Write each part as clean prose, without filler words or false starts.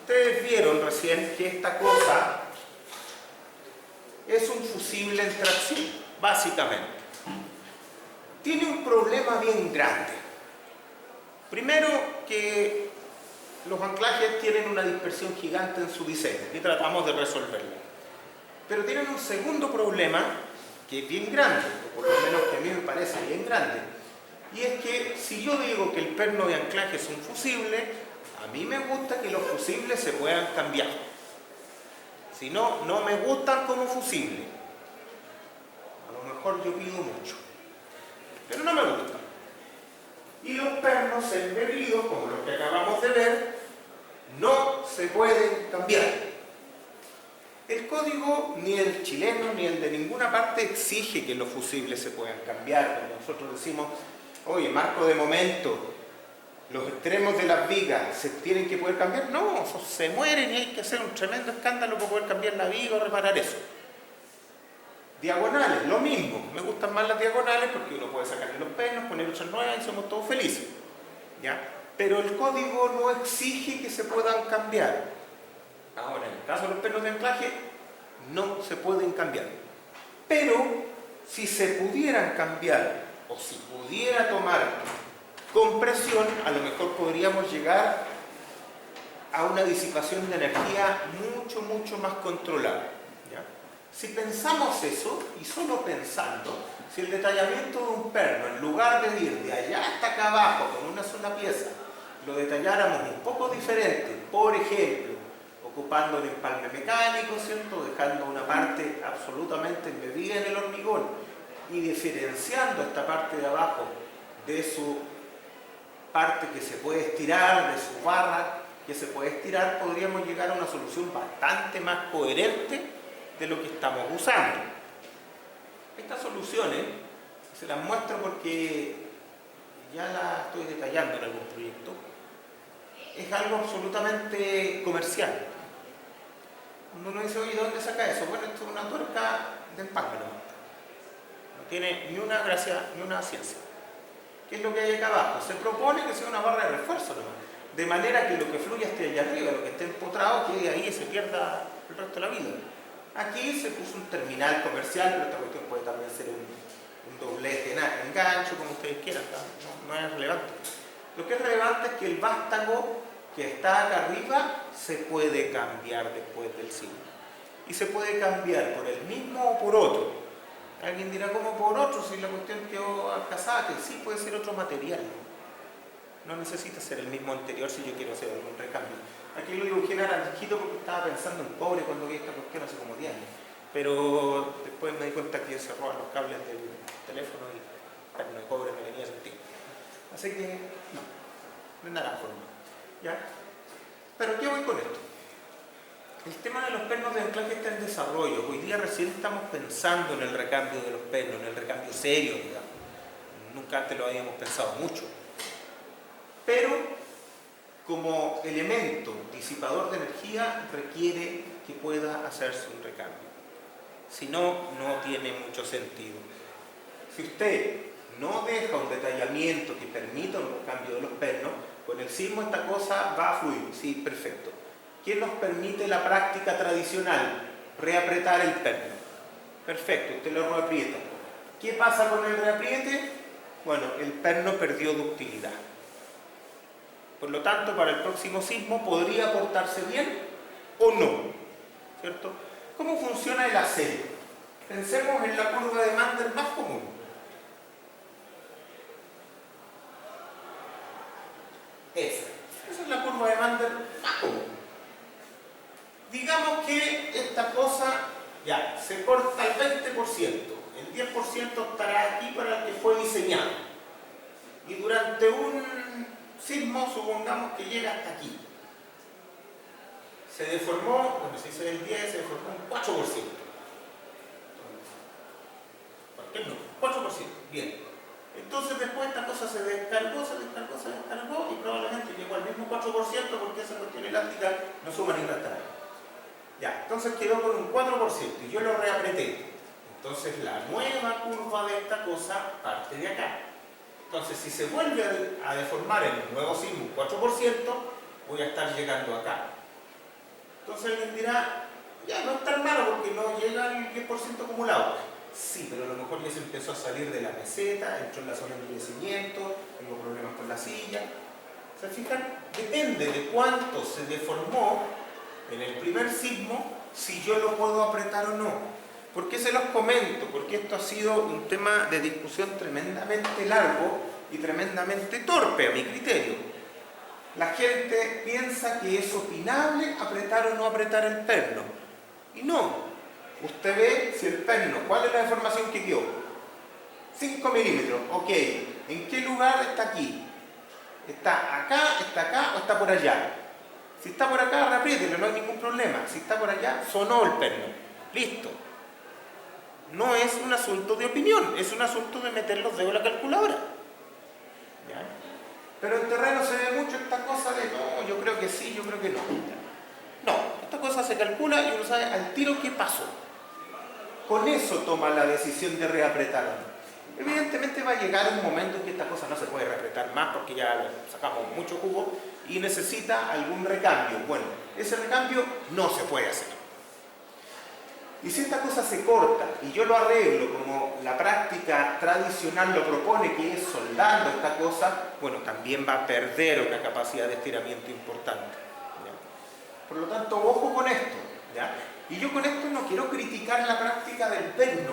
Ustedes vieron recién que esta cosa es un fusible en tracción, básicamente. Tiene un problema bien grande. Primero, que los anclajes tienen una dispersión gigante en su diseño y tratamos de resolverlo. Pero tienen un segundo problema que es bien grande, o por lo menos que a mí me parece bien grande, y es que si yo digo que el perno de anclaje es un fusible, a mí me gusta que los fusibles se puedan cambiar. Si no, no me gustan como fusible. A lo mejor yo pido mucho, pero no me gustan. Y los pernos embebidos, como los que acabamos de ver, no se pueden cambiar. El código, ni el chileno, ni el de ninguna parte, exige que los fusibles se puedan cambiar. Cuando nosotros decimos, oye, marco de momento, los extremos de las vigas se tienen que poder cambiar, no, se mueren y hay que hacer un tremendo escándalo para poder cambiar la viga o reparar eso. Diagonales, lo mismo. Me gustan más las diagonales porque uno puede sacarle los pernos, poner otras nuevas y somos todos felices, ¿ya? Pero el código no exige que se puedan cambiar. Ahora, en el caso de los pernos de anclaje, no se pueden cambiar. Pero, si se pudieran cambiar, o si pudiera tomar compresión, a lo mejor podríamos llegar a una disipación de energía mucho, mucho más controlada, ¿ya? Si pensamos eso, y solo pensando, si el detallamiento de un perno, en lugar de ir de allá hasta acá abajo con una sola pieza, lo detalláramos un poco diferente, por ejemplo, ocupando el empalme mecánico, ¿cierto? Dejando una parte absolutamente embebida en el hormigón y diferenciando esta parte de abajo de su parte que se puede estirar, de su barra que se puede estirar, podríamos llegar a una solución bastante más coherente de lo que estamos usando. Estas soluciones se las muestro porque ya las estoy detallando en algún proyecto. Es algo absolutamente comercial. Cuando uno dice, oye, ¿de dónde saca eso? Bueno, esto es una tuerca de empalme, no tiene ni una gracia ni una ciencia. ¿Qué es lo que hay acá abajo? Se propone que sea una barra de refuerzo nomás, de manera que lo que fluya esté allá arriba, lo que esté empotrado quede ahí y se pierda el resto de la vida. Aquí se puso un terminal comercial, pero esta cuestión puede también ser un doblez de engancho, como ustedes quieran, no es relevante. Lo que es relevante es que el vástago que está acá arriba se puede cambiar después del signo. Y se puede cambiar por el mismo o por otro. Alguien dirá, ¿cómo por otro? Si la cuestión quedó casada, que sí puede ser otro material. No necesita ser el mismo anterior si yo quiero hacer algún recambio. Aquí lo dibujé naranjito porque estaba pensando en cobre cuando vi esta cuestión hace como 10 años. Pero después me di cuenta que se roban los cables del teléfono y el perno de cobre me venía sentido. Así que, no es naranjo, ¿no? ¿Ya? Pero ¿qué voy con esto? El tema de los pernos de anclaje está en desarrollo. Hoy día recién estamos pensando en el recambio de los pernos, en el recambio serio, digamos. Nunca antes lo habíamos pensado mucho. Pero, como elemento disipador de energía, requiere que pueda hacerse un recambio. Si no, no tiene mucho sentido. Si usted no deja un detallamiento que permita un recambio de los pernos, con el sismo esta cosa va a fluir, sí, perfecto. ¿Qué nos permite la práctica tradicional? Reapretar el perno. Perfecto, usted lo reaprieta. ¿Qué pasa con el reapriete? Bueno, el perno perdió ductilidad. Por lo tanto, para el próximo sismo podría portarse bien o no, ¿cierto? ¿Cómo funciona el acero? Pensemos en la curva de Mander más común. Esa es la curva de Mander más común. Digamos que esta cosa ya se corta al 20%, el 10% estará aquí para el que fue diseñado. Y durante un sismo, supongamos que llega hasta aquí. Se deformó, bueno, si dice el 10, se deformó un 4%. ¿Por qué no? 4%, bien. Entonces después esta cosa se descargó y probablemente llegó al mismo 4% porque esa cuestión elástica no suma ni resta. Ya, entonces quedó con un 4% y yo lo reapreté. Entonces la nueva curva de esta cosa parte de acá. Entonces si se vuelve a deformar en el nuevo sismo un 4%, voy a estar llegando acá. Entonces alguien dirá, ya no es tan malo porque no llega al 10% acumulado. Sí, pero a lo mejor ya se empezó a salir de la meseta, entró en la zona de endurecimiento, tengo problemas con la silla. ¿Se fijan? Depende de cuánto se deformó en el primer sismo, si yo lo puedo apretar o no. ¿Por qué se los comento? Porque esto ha sido un tema de discusión tremendamente largo y tremendamente torpe a mi criterio. La gente piensa que es opinable apretar o no apretar el perno. Y no. Usted ve si el perno, ¿cuál es la deformación que dio? 5 milímetros, ok. ¿En qué lugar está aquí? ¿Está acá o está por allá? Si está por acá, reapriételo, no hay ningún problema. Si está por allá, sonó el perno. Listo. No es un asunto de opinión, es un asunto de meter los dedos en la calculadora. ¿Ya? Pero en terreno se ve mucho esta cosa de no, yo creo que sí, yo creo que no. No, esta cosa se calcula y uno sabe al tiro qué pasó. Con eso toma la decisión de reapretar o no. Evidentemente va a llegar un momento en que esta cosa no se puede reapretar más porque ya sacamos mucho jugo y necesita algún recambio. Bueno, ese recambio no se puede hacer. Y si esta cosa se corta y yo lo arreglo como la práctica tradicional lo propone, que es soldando esta cosa, bueno, también va a perder una capacidad de estiramiento importante. ¿Ya? Por lo tanto, ojo con esto. ¿Ya? Y yo con esto no quiero criticar la práctica del perno,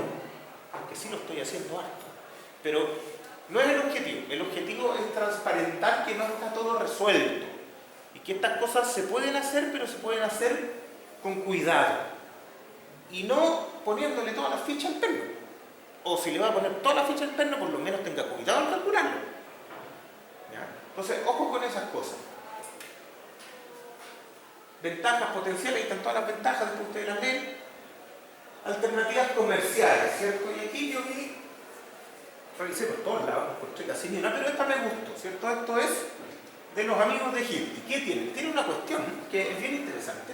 aunque sí lo estoy haciendo harto. Pero no es el objetivo. El objetivo es transparentar que no está todo resuelto. Y que estas cosas se pueden hacer, pero se pueden hacer con cuidado. Y no poniéndole todas las fichas al perno. O si le va a poner todas las fichas al perno, por lo menos tenga cuidado al calcularlo. ¿Ya? Entonces, ojo con esas cosas. Ventajas potenciales, ahí están todas las ventajas, después ustedes las leen. Alternativas comerciales, ¿cierto? Y aquí yo vi, revisé por todos lados, encontré casi ni una, pero esta me gustó, ¿cierto? Esto es de los amigos de Hilti. ¿Qué tienen? Tiene una cuestión que es bien interesante,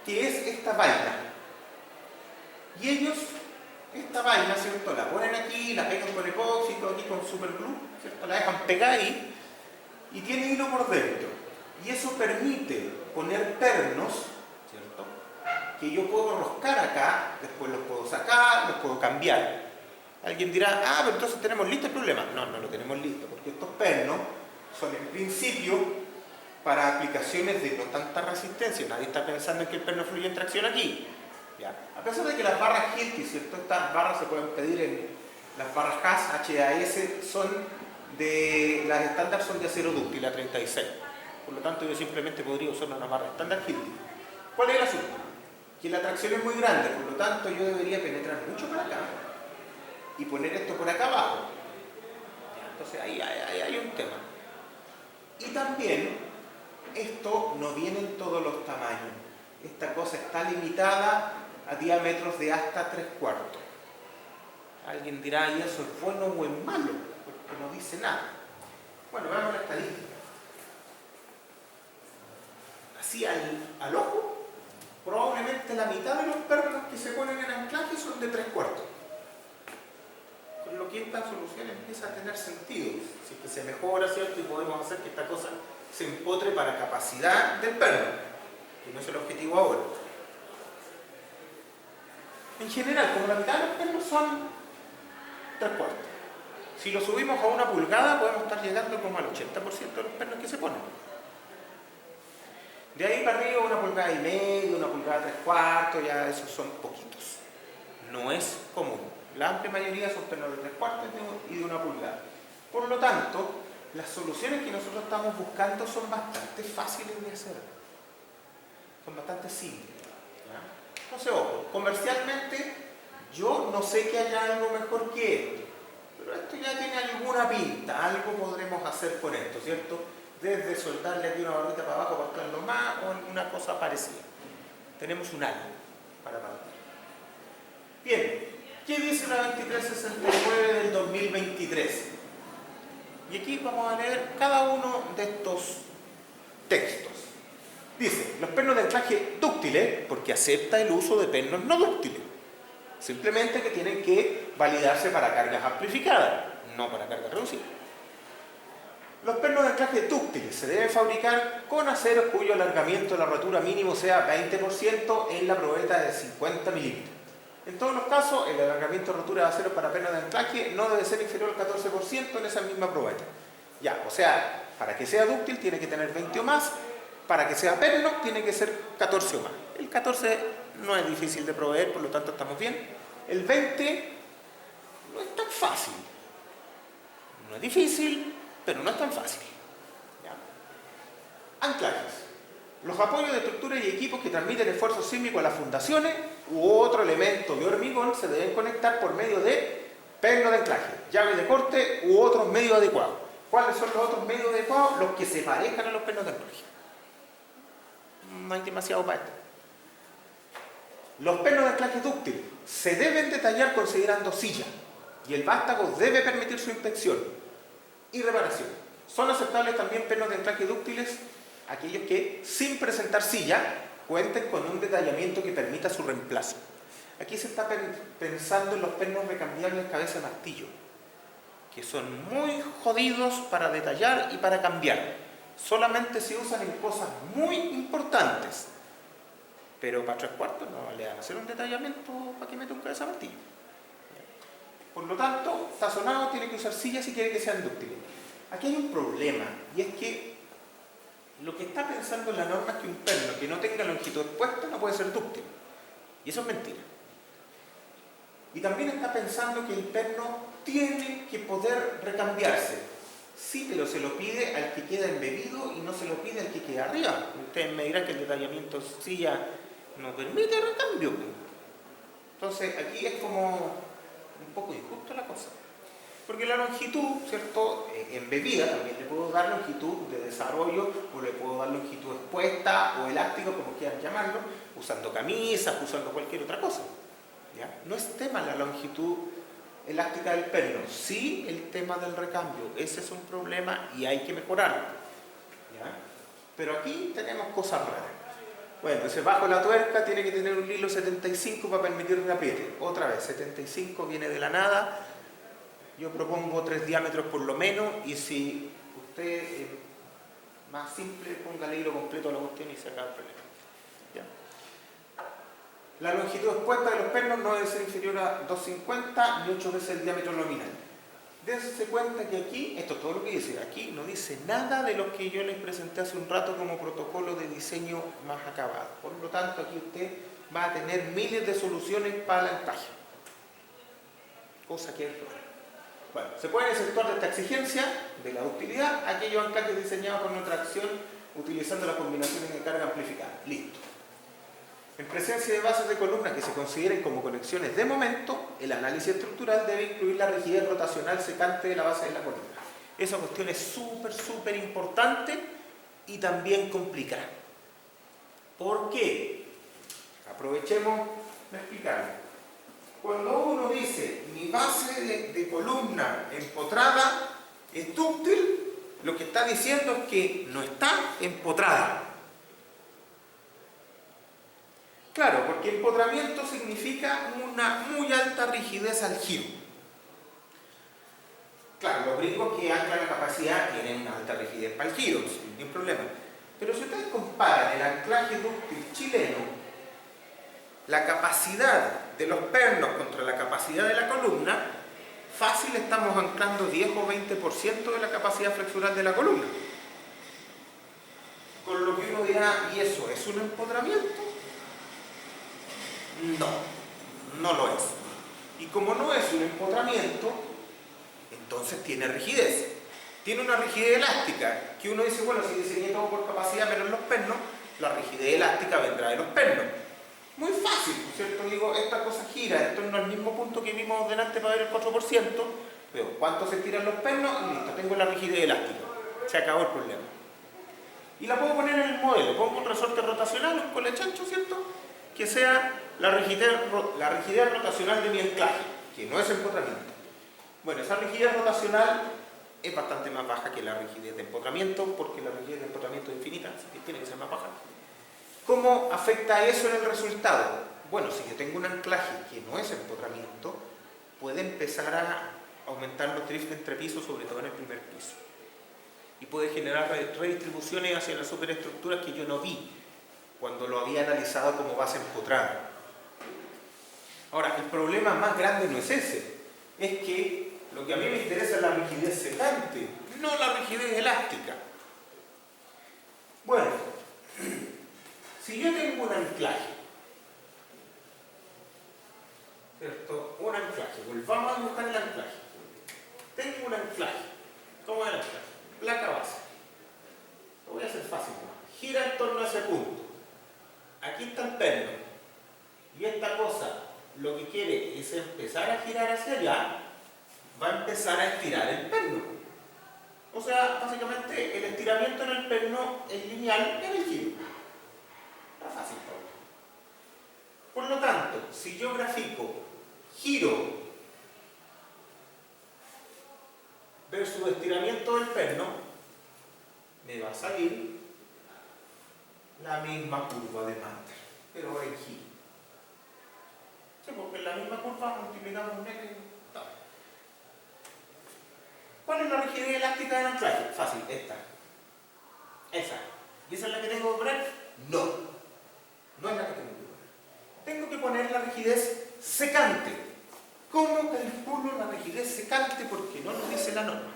que es esta vaina. Y ellos, esta vaina, ¿cierto? La ponen aquí, la pegan con epoxi, todo aquí con superglue, ¿cierto? La dejan pegada ahí y tiene hilo por dentro. Y eso permite poner pernos, ¿cierto? Que yo puedo enroscar acá, después los puedo sacar, los puedo cambiar. Alguien dirá, ah, pero entonces tenemos listo el problema. No, no lo tenemos listo, porque estos pernos son en principio para aplicaciones de no tanta resistencia. Nadie está pensando en que el perno fluye en tracción aquí. ¿Ya? A pesar de que las barras Hilti, ¿cierto? Estas barras se pueden pedir en las barras HAS, son de, las estándar son de acero dúctil, la 36. Por lo tanto, yo simplemente podría usar una barra estándar Hilti. ¿Cuál es el asunto? Que la tracción es muy grande, por lo tanto, yo debería penetrar mucho para acá y poner esto por acá abajo. Entonces, ahí hay un tema. Y también, esto no viene en todos los tamaños. Esta cosa está limitada a diámetros de hasta 3/4. Alguien dirá, ¿y eso es bueno o es malo? Porque no dice nada. Bueno, veamos la estadística. Así al ojo, probablemente la mitad de los pernos que se ponen en anclaje son de 3/4. Con lo que esta solución empieza a tener sentido. Si es que se mejora, ¿cierto? Y podemos hacer que esta cosa se empotre para capacidad del perno, que no es el objetivo ahora. En general, como la mitad de los pernos son 3/4. Si lo subimos a 1 pulgada, podemos estar llegando como al 80% de los pernos que se ponen. De ahí para arriba 1,5 pulgadas, 1 pulgada 3/4, ya esos son poquitos. No es común. La amplia mayoría son pernos de 3/4 y de 1 pulgada. Por lo tanto, las soluciones que nosotros estamos buscando son bastante fáciles de hacer. Son bastante simples. ¿Ya? Entonces, ojo, comercialmente yo no sé que haya algo mejor que esto. Pero esto ya tiene alguna pinta, algo podremos hacer con esto, ¿cierto? Desde soldarle aquí una barrita para abajo para estarlo más o alguna cosa parecida. Tenemos un año para partir. Bien, ¿qué dice la 2369 del 2023? Y aquí vamos a leer cada uno de estos textos. Dice, los pernos de anclaje dúctiles, porque acepta el uso de pernos no dúctiles. Simplemente que tienen que validarse para cargas amplificadas, no para cargas reducidas. Los pernos de anclaje dúctiles se deben fabricar con aceros cuyo alargamiento de la rotura mínimo sea 20% en la probeta de 50 milímetros. En todos los casos, el alargamiento de rotura de acero para pernos de anclaje no debe ser inferior al 14% en esa misma probeta. Ya, o sea, para que sea dúctil tiene que tener 20 o más, para que sea perno tiene que ser 14 o más. El 14 no es difícil de proveer, por lo tanto estamos bien. El 20 no es tan fácil. No es difícil, pero no es tan fácil. ¿Ya? Anclajes. Los apoyos de estructuras y equipos que transmiten esfuerzo sísmico a las fundaciones u otro elemento de hormigón se deben conectar por medio de perno de anclaje, llave de corte u otros medios adecuados. ¿Cuáles son los otros medios adecuados? Los que se parezcan a los pernos de anclaje. No hay demasiado para esto. Los pernos de anclaje dúctil se deben detallar considerando silla y el vástago debe permitir su inspección y reparación. Son aceptables también pernos de anclaje dúctiles aquellos que, sin presentar silla, cuenten con un detallamiento que permita su reemplazo. Aquí se está pensando en los pernos recambiables cabeza de martillo, que son muy jodidos para detallar y para cambiar. Solamente se usan en cosas muy importantes, pero para 3/4 no le van a hacer un detallamiento para que meta un cabeza de martillo. Por lo tanto, tazonado tiene que usar sillas si quiere que sean dúctiles. Aquí hay un problema, y es que lo que está pensando en la norma es que un perno que no tenga longitud expuesta no puede ser dúctil. Y eso es mentira. Y también está pensando que el perno tiene que poder recambiarse. Sí, pero se lo pide al que queda embebido y no se lo pide al que queda arriba. Ustedes me dirán que el detallamiento silla no permite recambio. Entonces aquí es como un poco injusto la cosa. Porque la longitud, ¿cierto? Embebida también le puedo dar longitud de desarrollo, o le puedo dar longitud expuesta o elástico, como quieran llamarlo, usando camisas, usando cualquier otra cosa. ¿Ya? No es tema la longitud elástica del perno, sí el tema del recambio. Ese es un problema y hay que mejorarlo. ¿Ya? Pero aquí tenemos cosas raras. Bueno, entonces bajo la tuerca tiene que tener un hilo 75 para permitir un apriete. Otra vez, 75 viene de la nada. Yo propongo 3 diámetros por lo menos, y si usted más simple, póngale hilo completo a la cuestión y se acaba el problema. ¿Ya? La longitud expuesta de los pernos no debe ser inferior a 2,50 ni 8 veces el diámetro nominal. Dense cuenta que aquí, esto es todo lo que dice, aquí no dice nada de lo que yo les presenté hace un rato como protocolo de diseño más acabado. Por lo tanto, aquí usted va a tener miles de soluciones para el anclaje. Cosa que es rara. Bueno, se pueden exceptuar de esta exigencia de la ductilidad aquellos anclajes diseñados con nuestra acción utilizando las combinaciones de carga amplificada. Listo. En presencia de bases de columna que se consideren como conexiones de momento, el análisis estructural debe incluir la rigidez rotacional secante de la base de la columna. Esa cuestión es súper importante y también complicada. ¿Por qué? Aprovechemos de explicarlo. Cuando uno dice mi base de columna empotrada es dúctil, lo que está diciendo es que no está empotrada. Claro, porque empotramiento significa una muy alta rigidez al giro. Claro, los gringos que anclan la capacidad tienen una alta rigidez para el giro, sin ningún problema. Pero si ustedes comparan el anclaje dúctil chileno, la capacidad de los pernos contra la capacidad de la columna, fácil estamos anclando 10 o 20% de la capacidad flexural de la columna. Con lo que uno dirá, ¿y eso es un empotramiento? No, no lo es. Y como no es un empotramiento, entonces tiene rigidez. Tiene una rigidez elástica, que uno dice, bueno, si diseñé todo por capacidad menos los pernos, la rigidez elástica vendrá de los pernos. Muy fácil, ¿cierto? Digo, esta cosa gira, esto no es el mismo punto que vimos delante para ver el 4%, pero ¿cuánto se tiran los pernos? Y listo, tengo la rigidez elástica. Se acabó el problema. Y la puedo poner en el modelo, pongo un resorte rotacional, un colechancho, ¿cierto? Que sea la rigidez rotacional de mi anclaje, que no es empotramiento. Bueno, esa rigidez rotacional es bastante más baja que la rigidez de empotramiento, porque la rigidez de empotramiento es infinita, así que tiene que ser más baja. ¿Cómo afecta eso en el resultado? Bueno, si yo tengo un anclaje que no es empotramiento, puede empezar a aumentar los drifts entre pisos, sobre todo en el primer piso. y puede generar redistribuciones hacia las superestructuras que yo no vi cuando lo había analizado como base empotrada. Ahora, el problema más grande no es ese, es que lo que a mí me interesa es la rigidez secante, no la rigidez elástica. Bueno, si yo tengo un anclaje, ¿cierto? Un anclaje, volvamos a buscar el anclaje. Tengo un anclaje. ¿Cómo es el anclaje? Placa base. Lo voy a hacer fácil. Gira en torno a ese punto. Aquí está el perno. Y esta cosa lo que quiere es empezar a girar hacia allá, va a empezar a estirar el perno. O sea, básicamente el estiramiento en el perno es lineal en el giro. Está fácil, Pablo. Por lo tanto, si yo grafico giro versus estiramiento del perno, me va a salir la misma curva de Mantel, pero ahora en giro. Sí, porque en la misma curva multiplicamos un N. No. ¿Cuál es la rigidez elástica del anclaje? Fácil, esta. Esa. ¿Y esa es la que tengo que poner? No. No es la que tengo que poner. Tengo que poner la rigidez secante. ¿Cómo calculo la rigidez secante? Porque no lo dice la norma.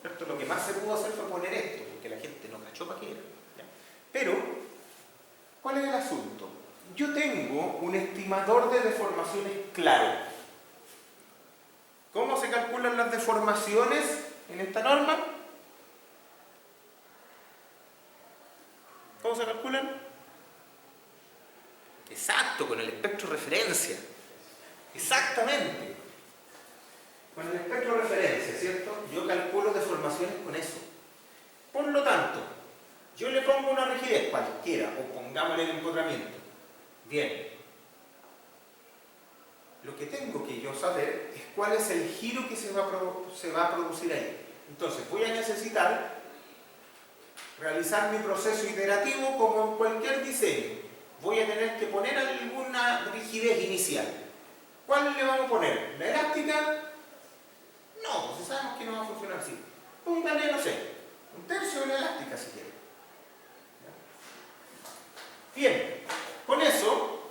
¿Cierto? Lo que más se pudo hacer fue poner esto, porque la gente no cachó para qué era. ¿Ya? Pero, ¿cuál es el asunto? Yo tengo un estimador de deformaciones claro. ¿Cómo se calculan las deformaciones en esta norma? ¿Cómo se calculan? Exacto, con el espectro de referencia. Exactamente. Con el espectro de referencia, ¿cierto? Yo calculo deformaciones con eso. Por lo tanto, yo le pongo una rigidez cualquiera, o pongámosle el empotramiento. Bien. Lo que tengo que yo saber es cuál es el giro que se va a producir ahí. Entonces, voy a necesitar realizar mi proceso iterativo como en cualquier diseño. Voy a tener que poner alguna rigidez inicial. ¿Cuál le vamos a poner? ¿La elástica? No, pues sabemos que no va a funcionar así. Póngale, no sé, un tercio de la elástica si quiere. Bien, con eso,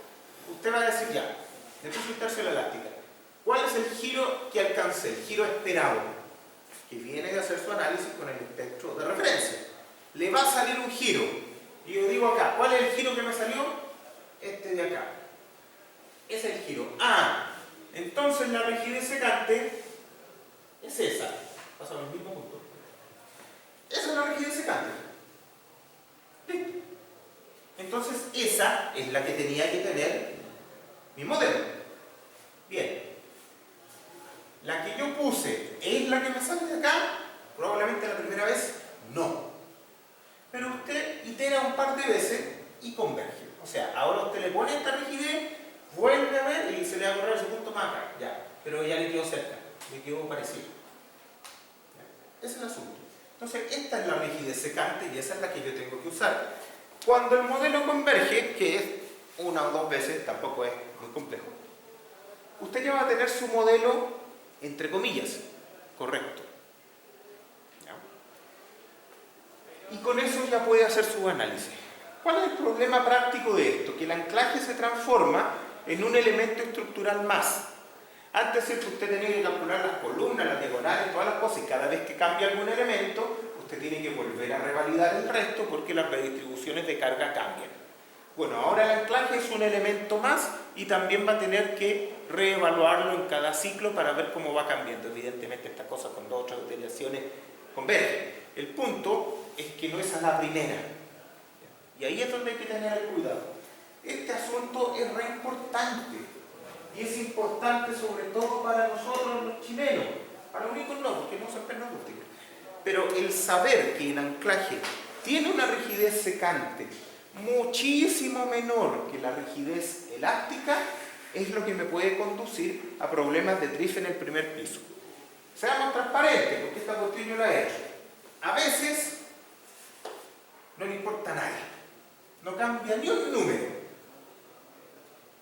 usted va a decir ya, le puse un tercio de la elástica. ¿Cuál es el giro que alcancé? El giro esperado, que viene de hacer su análisis con el espectro de referencia. Le va a salir un giro. Y yo digo acá, ¿cuál es el giro que me salió? Este de acá. Ese es el giro. Ah, entonces la rigidez secante es esa. Pasa al mismo punto. Esa es la rigidez secante. ¿Listo? Entonces esa es la que tenía que tener mi modelo. Bien. La que yo puse, ¿es la que me sale de acá? Probablemente la primera vez, no. Pero usted itera un par de veces y converge. O sea, ahora usted le pone esta rigidez, vuelve a ver y se le va a correr ese punto más acá. Ya, pero ya le quedó cerca, le quedó parecido. ¿Ya? Ese es el asunto. Entonces, esta es la rigidez secante y esa es la que yo tengo que usar. Cuando el modelo converge, que es una o dos veces, tampoco es muy complejo, usted ya va a tener su modelo, entre comillas, correcto. Y con eso ya puede hacer su análisis. ¿Cuál es el problema práctico de esto? Que el anclaje se transforma en un elemento estructural más. Antes que usted tenía que calcular las columnas, las diagonales, todas las cosas, y cada vez que cambia algún elemento, usted tiene que volver a revalidar el resto porque las redistribuciones de carga cambian. Bueno, ahora el anclaje es un elemento más y también va a tener que reevaluarlo en cada ciclo para ver cómo va cambiando. Evidentemente esta cosa con dos o tres variaciones convergen. El punto es que no es a la primera. Y ahí es donde hay que tener el cuidado. Este asunto es re importante. Y es importante sobre todo para nosotros los chilenos. Para los únicos no, porque no son pernocústicos. Pero el saber que el anclaje tiene una rigidez secante muchísimo menor que la rigidez elástica es lo que me puede conducir a problemas de drift en el primer piso. Seamos transparentes, porque esta cuestión yo la he hecho. A veces no le importa a nadie, no cambia ni un número.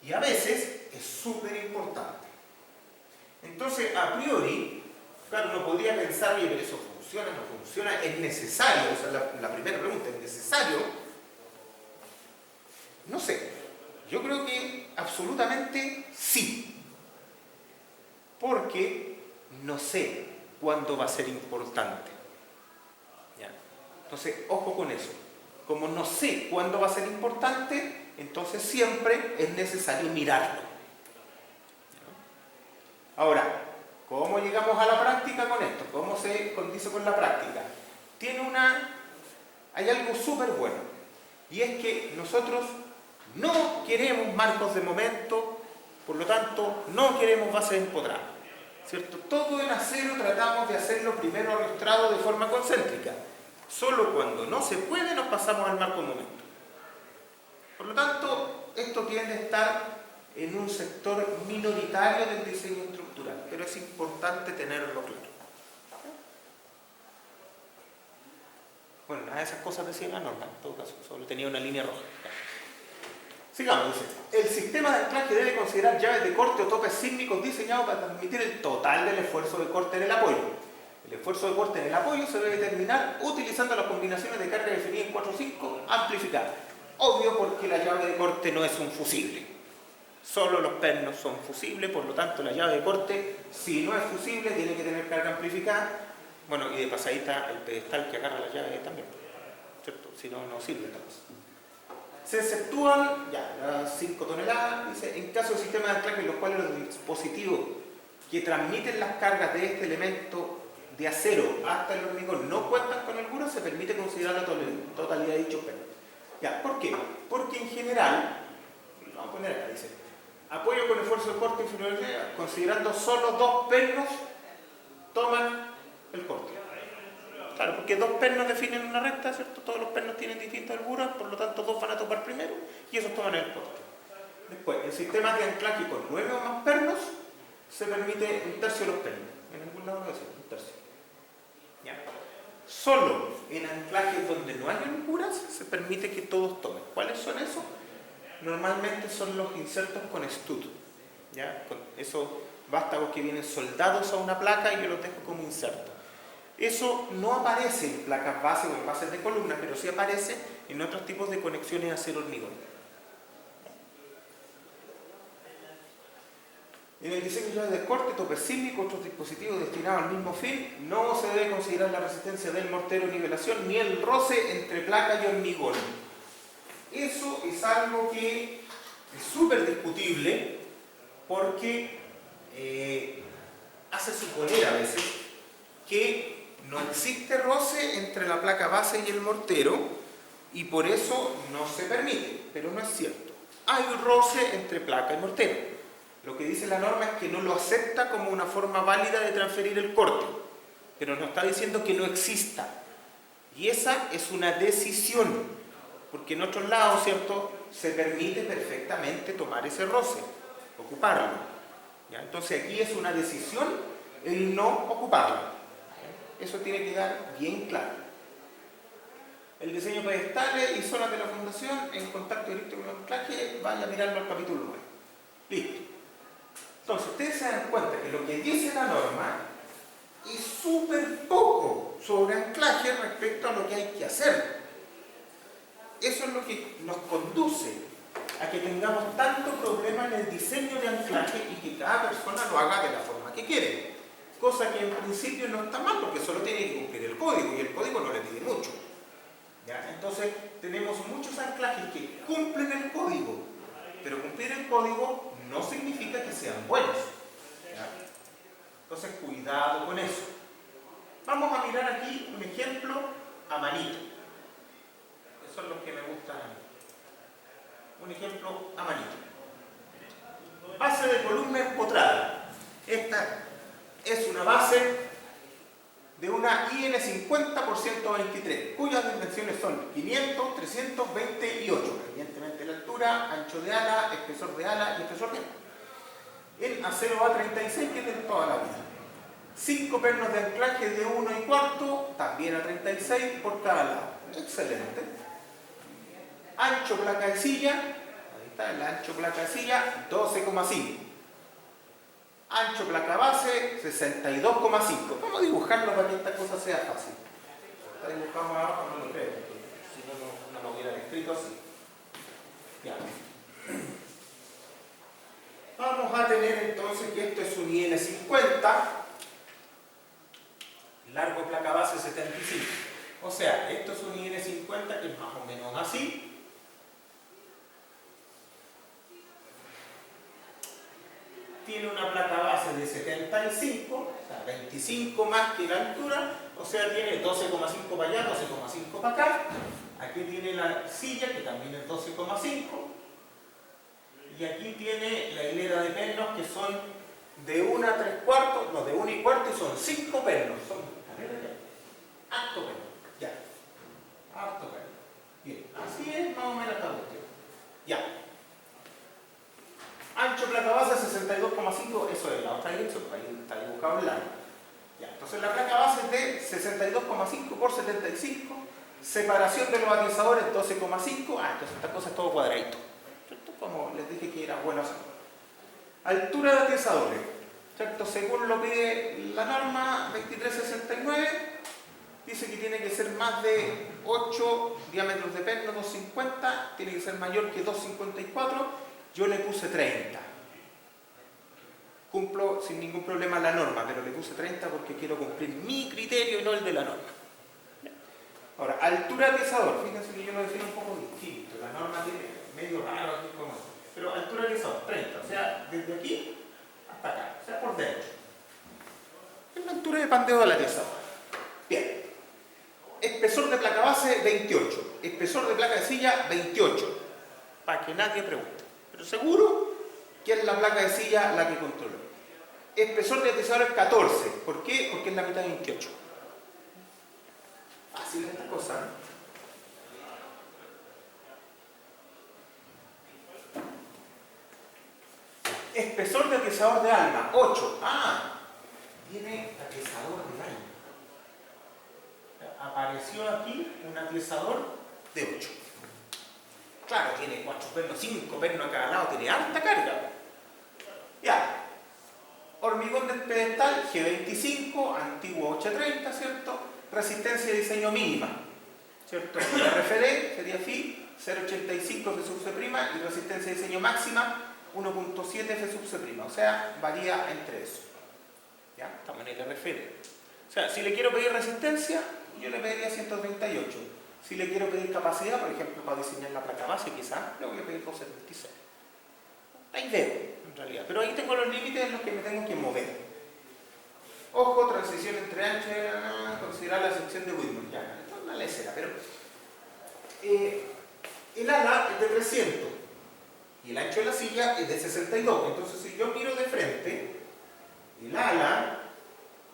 Y a veces es súper importante. Entonces, a priori, claro, uno podría pensar, oye, pero eso funciona, no funciona, es necesario, esa es la primera pregunta, ¿es necesario? No sé, yo creo que absolutamente sí, porque no sé cuándo va a ser importante. ¿Ya? Entonces, ojo con eso. Como no sé cuándo va a ser importante, entonces siempre es necesario mirarlo. Ahora, ¿cómo llegamos a la práctica con esto? ¿Cómo se condice con la práctica? Hay algo súper bueno, y es que nosotros no queremos marcos de momento, por lo tanto, no queremos bases empotradas, ¿cierto? Todo en acero tratamos de hacerlo primero arrastrado de forma concéntrica. Solo cuando no se puede nos pasamos al marco de momento. Por lo tanto, esto tiende a estar en un sector minoritario del diseño estructural, pero es importante tenerlo claro. Bueno, nada de esas cosas decía la norma, en todo caso, solo tenía una línea roja. Sigamos, dice, el sistema de anclaje debe considerar llaves de corte o topes sísmicos diseñados para transmitir el total del esfuerzo de corte en el apoyo. El esfuerzo de corte en el apoyo se debe determinar utilizando las combinaciones de carga definidas en 4 o 5 amplificadas. Obvio, porque la llave de corte no es un fusible. Solo los pernos son fusibles, por lo tanto la llave de corte, si no es fusible, tiene que tener carga amplificada. Bueno, y de pasadita el pedestal que agarra la llave también, ¿cierto? Si no, no sirve entonces. Se exceptúan las 5 toneladas, dice, en caso de sistemas de anclaje en los cuales los dispositivos que transmiten las cargas de este elemento de acero hasta el hormigón no cuentan con el guro, se permite considerar la totalidad de dichos pernos. ¿Por qué? Porque en general, vamos a poner acá, dice, apoyo con esfuerzo de corte inferior, considerando solo 2 pernos toman el corte. Claro, porque 2 pernos definen una recta, ¿cierto? Todos los pernos tienen distintas holguras, por lo tanto 2 van a topar primero y esos toman el corte. Después, en sistemas de anclaje con 9 o más pernos, se permite 1/3 de los pernos. En algún lado lo decía, 1/3. ¿Ya? Solo en anclajes donde no hay holguras se permite que todos tomen. ¿Cuáles son esos? Normalmente son los insertos con stud. ¿Ya? Con eso basta con que vienen soldados a una placa y yo los dejo como inserto. Eso no aparece en placas base o en bases de columna, pero sí aparece en otros tipos de conexiones acero-hormigón. En el diseño de llaves de corte, topes sísmicos, otros dispositivos destinados al mismo fin, no se debe considerar la resistencia del mortero de nivelación ni el roce entre placa y hormigón. Eso es algo que es súper discutible porque hace suponer a veces que no existe roce entre la placa base y el mortero y por eso no se permite, pero no es cierto. Hay un roce entre placa y mortero. Lo que dice la norma es que no lo acepta como una forma válida de transferir el corte, pero no está diciendo que no exista. Y esa es una decisión, porque en otros lados, ¿cierto?, se permite perfectamente tomar ese roce, ocuparlo. ¿Ya? Entonces aquí es una decisión el no ocuparlo. Eso tiene que quedar bien claro. El diseño pedestales y zonas de la fundación en contacto directo con el anclaje, vaya a mirarlo al capítulo 9. Listo. Entonces, ustedes se dan cuenta que lo que dice la norma es súper poco sobre anclaje respecto a lo que hay que hacer. Eso es lo que nos conduce a que tengamos tanto problema en el diseño de anclaje y que cada persona lo haga de la forma que quiere. Cosa que en principio no está mal, porque solo tiene que cumplir el código, y el código no le pide mucho. ¿Ya? Entonces, tenemos muchos anclajes que cumplen el código, pero cumplir el código no significa que sean buenos. ¿Ya? Entonces, cuidado con eso. Vamos a mirar aquí un ejemplo a manito. Eso es lo que me gusta a mí. Un ejemplo a manito. Base de columna empotrada. Esta es una base de una IN 50 por 123, cuyas dimensiones son 500, 320 y 8. Evidentemente la altura, ancho de ala, espesor de ala y espesor de ala. En acero A36, que es de toda la vida. 5 pernos de anclaje de 1/4, también a 36 por cada lado. Excelente. Ancho placa de silla, ahí está el ancho placa de silla, 12,5. Ancho placa base, 62,5. Vamos a dibujarlo para que esta cosa sea fácil. Está dibujado más abajo, no lo creo, si no, no lo hubiera escrito así. Ya. Vamos a tener entonces que esto es un IN50, largo placa base 75. O sea, esto es un IN50 que es más o menos así. Tiene una placa base de 75, o sea, 25 más que la altura, o sea, tiene 12,5 para allá, 12,5 para acá. Aquí tiene la silla, que también es 12,5. Y aquí tiene la hilera de pernos, que son de 1 a 3/4, no, de 1 1/4, y son 5 pernos. Son, harto perno, ya. Harto perno. Bien, así es más o menos esta cuestión. Ya. Ancho placa base 62,5, eso es la otra dirección, ahí está dibujado el largo. Ya, entonces la placa base es de 62,5 por 75, separación de los atizadores 12,5, entonces esta cosa es todo cuadradito. ¿Cierto? Como les dije que era bueno hacerlo. Altura de atizadores, ¿cierto? Según lo pide la norma 2369, dice que tiene que ser más de 8 diámetros de perno, 2,50, tiene que ser mayor que 2,54. Yo le puse 30. Cumplo sin ningún problema la norma, pero le puse 30 porque quiero cumplir mi criterio y no el de la norma. Ahora, altura de atizador, fíjense que yo lo defino un poco distinto. La norma tiene medio raro aquí como eso. Pero altura de atizador, 30. O sea, desde aquí hasta acá. O sea, por dentro. Es la altura de pandeo del atizador. Bien. Espesor de placa base, 28. Espesor de placa de silla, 28. Para que nadie pregunte. Pero seguro que es la placa de silla la que controlo. Espesor de atizador es 14. ¿Por qué? Porque es la mitad de 28. Fácil esta cosa, ¿no? Espesor de atizador de alma, 8. Tiene atizador de alma. Apareció aquí un atizador de 8. Claro, tiene 4 pernos, 5 pernos a cada lado, tiene alta carga. Ya. Hormigón del pedestal, G25, antiguo 830, ¿cierto? Resistencia de diseño mínima, ¿cierto? La RFD sería FI, 0,85 F sub C', y resistencia de diseño máxima, 1,7 F sub C'. O sea, varía entre eso. ¿Ya? Estamos en el RFD. O sea, si le quiero pedir resistencia, yo le pediría 138. Si le quiero pedir capacidad, por ejemplo, para diseñar la placa base, quizás le voy a pedir 276. Ahí veo, en realidad. Pero ahí tengo los límites en los que me tengo que mover. Ojo, transición entre ancho, considerar la sección de Whitmore. Ya, esto es una lecera, pero el ala es de 300 y el ancho de la silla es de 62. Entonces, si yo miro de frente, el ala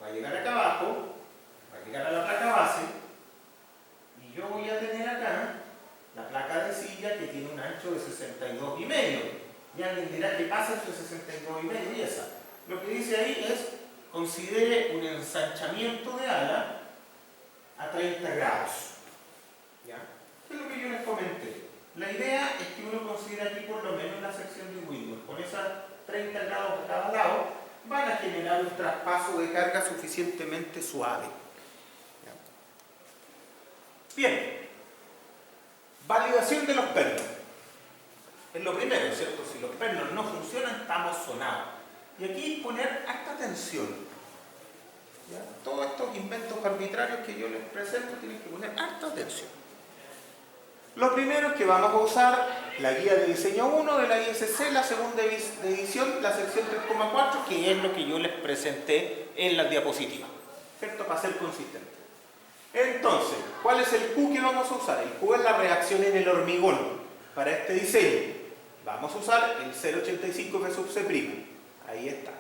va a llegar acá abajo, va a llegar a la placa base, y yo voy a tener acá la placa de silla que tiene un ancho de 62,5. Y alguien dirá que pasa entre 62,5 y esa. Lo que dice ahí es: considere un ensanchamiento de ala a 30 grados. ¿Ya? ¿Qué es lo que yo les comenté? La idea es que uno considere aquí por lo menos la sección de Whitmore. Con esas 30 grados de cada lado van a generar un traspaso de carga suficientemente suave. ¿Ya? Bien. Validación de los pernos. Es lo primero, ¿cierto? Si los pernos no funcionan, estamos sonados. Y aquí poner harta atención. ¿Ya? Todos estos inventos arbitrarios que yo les presento tienen que poner harta atención. Lo primero es que vamos a usar la guía de diseño 1 de la ISC, la segunda edición, la sección 3,4, que es lo que yo les presenté en las diapositivas, ¿cierto? Para ser consistente. Entonces, ¿cuál es el Q que vamos a usar? El Q es la reacción en el hormigón. Para este diseño vamos a usar el 0,85 F sub C'. Ahí está.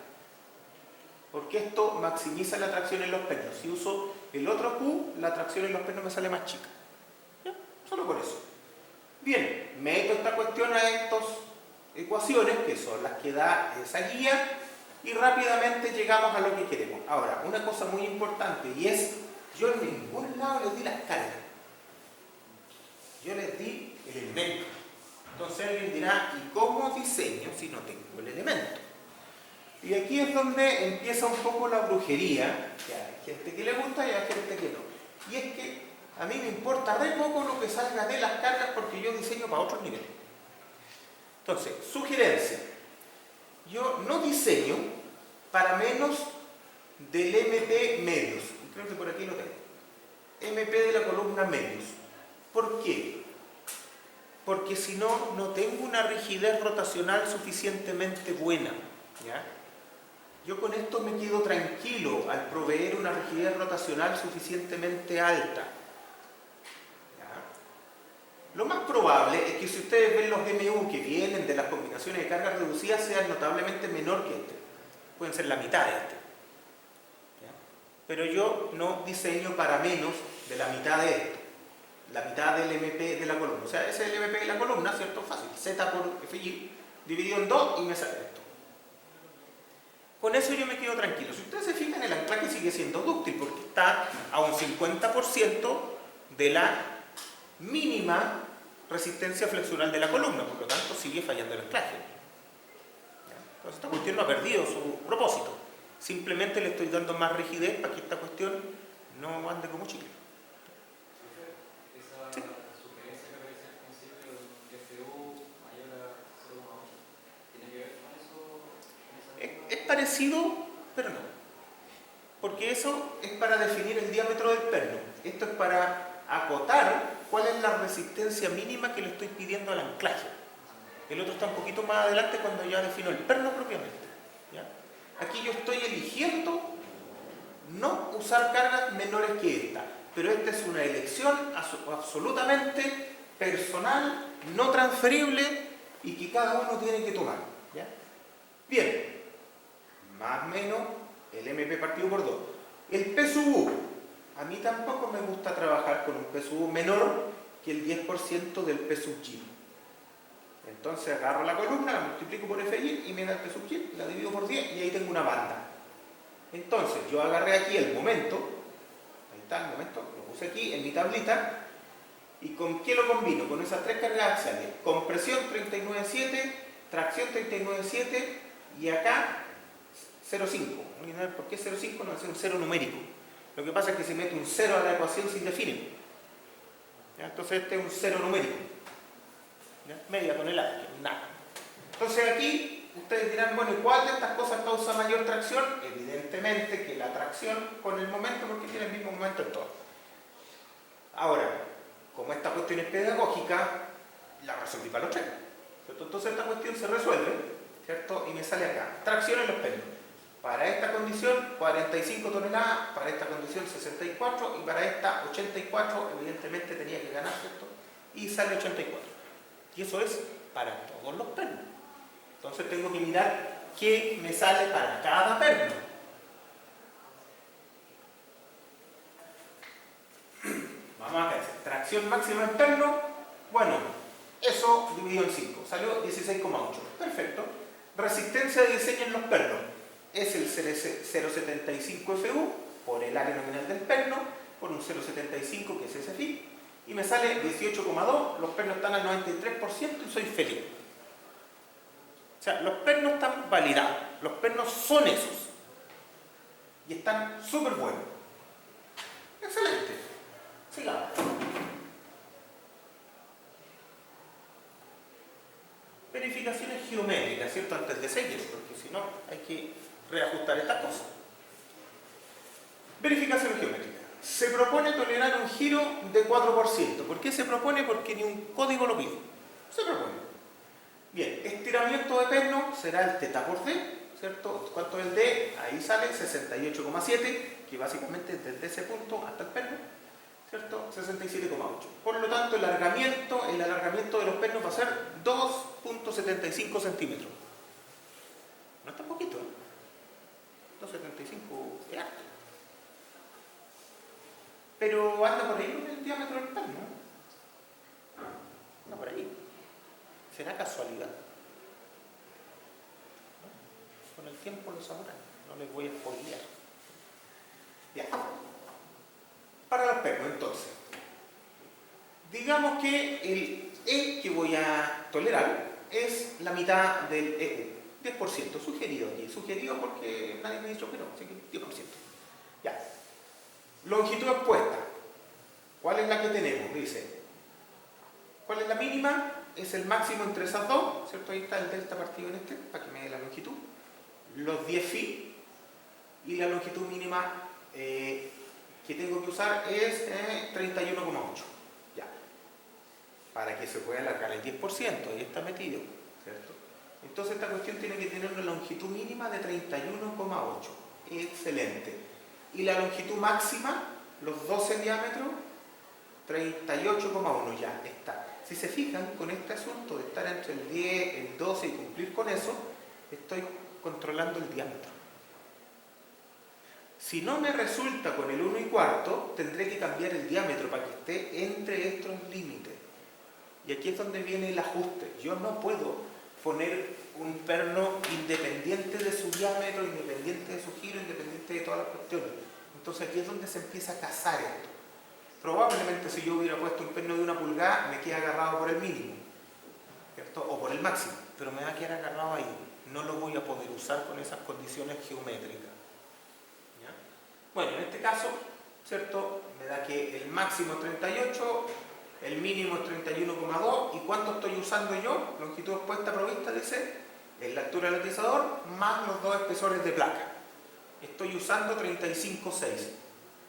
Porque esto maximiza la tracción en los pernos. Si uso el otro Q, la tracción en los pernos me sale más chica. ¿Ya? Solo por eso. Bien, meto esta cuestión a estas ecuaciones, que son las que da esa guía, y rápidamente llegamos a lo que queremos. Ahora, una cosa muy importante, y es, yo en ningún lado les di las cargas. Yo les di el elemento. Entonces alguien dirá: ¿y cómo diseño si no tengo el elemento? Y aquí es donde empieza un poco la brujería, que hay gente que le gusta y hay gente que no. Y es que a mí me importa re poco lo que salga de las cargas porque yo diseño para otros niveles. Entonces, sugerencia. Yo no diseño para menos del MP medios. Creo que por aquí lo tengo. MP de la columna medios. ¿Por qué? Porque si no, no tengo una rigidez rotacional suficientemente buena. ¿Ya? Yo con esto me quedo tranquilo al proveer una rigidez rotacional suficientemente alta. ¿Ya? Lo más probable es que si ustedes ven los MU que vienen de las combinaciones de cargas reducidas sean notablemente menor que este. Pueden ser la mitad de este. ¿Ya? Pero yo no diseño para menos de la mitad de esto. La mitad del MP de la columna. O sea, ese es el MP de la columna, ¿cierto? Fácil. Z por FY dividido en 2 y me sale esto. Con eso yo me quedo tranquilo. Si ustedes se fijan, el anclaje sigue siendo dúctil porque está a un 50% de la mínima resistencia flexural de la columna, por lo tanto sigue fallando el anclaje. Entonces esta cuestión no ha perdido su propósito. Simplemente le estoy dando más rigidez para que esta cuestión no ande como chicle. Esa sugerencia que aparece al principio del FU mayor a 0,8, ¿tiene que ver con eso? Es parecido, pero no. Porque eso es para definir el diámetro del perno. Esto es para acotar cuál es la resistencia mínima que le estoy pidiendo al anclaje. El otro está un poquito más adelante cuando ya defino el perno propiamente. ¿Ya? Aquí yo estoy eligiendo no usar cargas menores que esta, pero esta es una elección absolutamente personal, no transferible y que cada uno tiene que tomar. ¿Ya? Bien, más o menos el MP partido por 2. El P sub U, a mí tampoco me gusta trabajar con un P sub U menor que el 10% del P sub G. Entonces agarro la columna, la multiplico por FY y me da el P sub G, la divido por 10 y ahí tengo una banda. Entonces yo agarré aquí el momento, ahí está el momento, lo puse aquí en mi tablita, y ¿con qué lo combino? Con esas tres cargas axiales, compresión 39.7, tracción 39.7 y acá 0,5. ¿Por qué 0,5? No es un cero numérico. Lo que pasa es que se mete un 0 a la ecuación sin definir. ¿Ya? Entonces este es un 0 numérico. ¿Ya? Media tonelada, que es nada. Entonces aquí ustedes dirán, bueno, ¿y cuál de estas cosas causa mayor tracción? Evidentemente que la tracción con el momento, porque tiene el mismo momento en todo. Ahora, como esta cuestión es pedagógica, la resolví para los tres. ¿Cierto? Entonces esta cuestión se resuelve, ¿cierto? Y me sale acá. Tracción en los pernos. Para esta condición, 45 toneladas, para esta condición 64 y para esta 84, evidentemente tenía que ganar, ¿cierto? Y sale 84. Y eso es para todos los pernos. Entonces tengo que mirar qué me sale para cada perno. Vamos a ver, tracción máxima en perno, bueno, eso dividido en 5, salió 16,8. Perfecto. Resistencia de diseño en los pernos. Es el 0,75 FU por el área nominal del perno, por un 0,75 que es SFI, y me sale 18,2, los pernos están al 93% y soy feliz. O sea, los pernos están validados, los pernos son esos, y están súper buenos. Excelente. Sigamos. Verificaciones geométricas, ¿cierto? Antes de seguir, porque si no hay que reajustar estas cosas. Verificación geométrica. Se propone tolerar un giro de 4%. ¿Por qué se propone? Porque ni un código lo pide. Se propone. Bien, estiramiento de perno será el θ por D, ¿cierto? ¿Cuánto es el D? Ahí sale 68,7, que básicamente es desde ese punto hasta el perno, ¿cierto? 67,8. Por lo tanto, el alargamiento de los pernos va a ser 2,75 centímetros. No es tan poquito, ¿eh? 2,75 es harto. Pero anda por ahí el diámetro del perno. Anda por ahí. ¿Será casualidad? ¿No? Con el tiempo lo sabrán. No les voy a spoilear. Ya. Para los pernos, entonces. Digamos que el E que voy a tolerar es la mitad del EU. 10%, sugerido aquí, sugerido porque nadie me ha dicho que no, así que 10%. Ya. Longitud expuesta. ¿Cuál es la que tenemos? Dice, ¿cuál es la mínima? Es el máximo entre esas dos, ¿cierto? Ahí está el delta partido en este, para que me dé la longitud. Los 10 phi y la longitud mínima que tengo que usar es 31,8. Ya. Para que se pueda alargar el 10%, ahí está metido, ¿cierto? Entonces esta cuestión tiene que tener una longitud mínima de 31,8. Excelente. Y la longitud máxima, los 12 diámetros, 38,1. Ya está. Si se fijan, con este asunto de estar entre el 10, el 12 y cumplir con eso, estoy controlando el diámetro. Si no me resulta con el 1/4, tendré que cambiar el diámetro para que esté entre estos límites. Y aquí es donde viene el ajuste. Yo no puedo poner un perno independiente de su diámetro, independiente de su giro, independiente de todas las cuestiones. Entonces aquí es donde se empieza a casar esto. Probablemente si yo hubiera puesto un perno de 1 pulgada, me queda agarrado por el mínimo, ¿cierto? O por el máximo, pero me va a quedar agarrado ahí. No lo voy a poder usar con esas condiciones geométricas. ¿Ya? Bueno, en este caso, ¿cierto? Me da que el máximo es 38, el mínimo es 31,2. ¿Y cuánto estoy usando yo? Longitud expuesta provista, dice, es la altura del atizador más los dos espesores de placa. Estoy usando 35,6.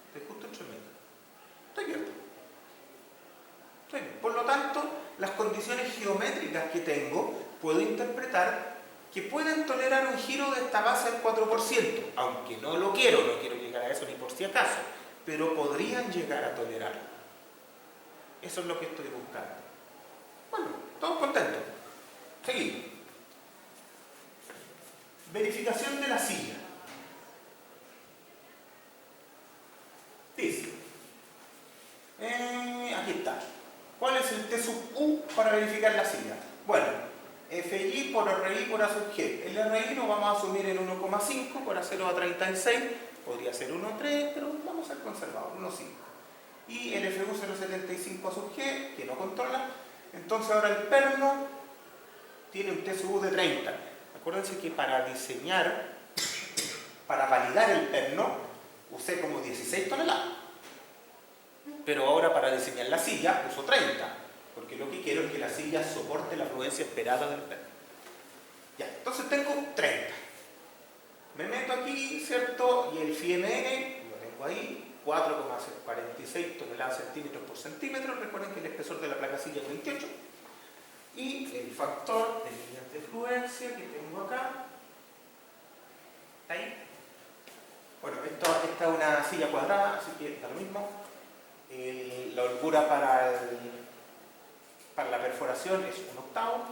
Estoy justo entre medio. Estoy bien. Estoy bien. Por lo tanto, las condiciones geométricas que tengo, puedo interpretar que pueden tolerar un giro de esta base al 4%, aunque no lo quiero, no quiero llegar a eso ni por si acaso, pero podrían llegar a tolerarlo. Eso es lo que estoy buscando. Bueno, todos contentos. Seguimos. Verificación de la silla. Dice, aquí está. ¿Cuál es el T sub U para verificar la silla? Bueno, FI por RI por A sub G. El RI lo vamos a asumir en 1,5 por A0 a 36. Podría ser 1,3, pero vamos a ser conservadores, 1,5. Y el FU 0,75 A sub G, que no controla. Entonces ahora el perno tiene un T sub U de 30. Acuérdense que para diseñar, para validar el perno, usé como 16 toneladas. Pero ahora para diseñar la silla uso 30, porque lo que quiero es que la silla soporte la afluencia esperada del perno. Ya, entonces tengo 30. Me meto aquí, ¿cierto? Y el FIMN, lo tengo ahí, 4,46 toneladas centímetros por centímetro. Recuerden que el espesor de la placa silla es 28. Y el factor de líneas de fluencia que tengo acá, ¿está ahí? Bueno, esta es una silla cuadrada, así que está lo mismo. La holgura para la perforación es 1/8.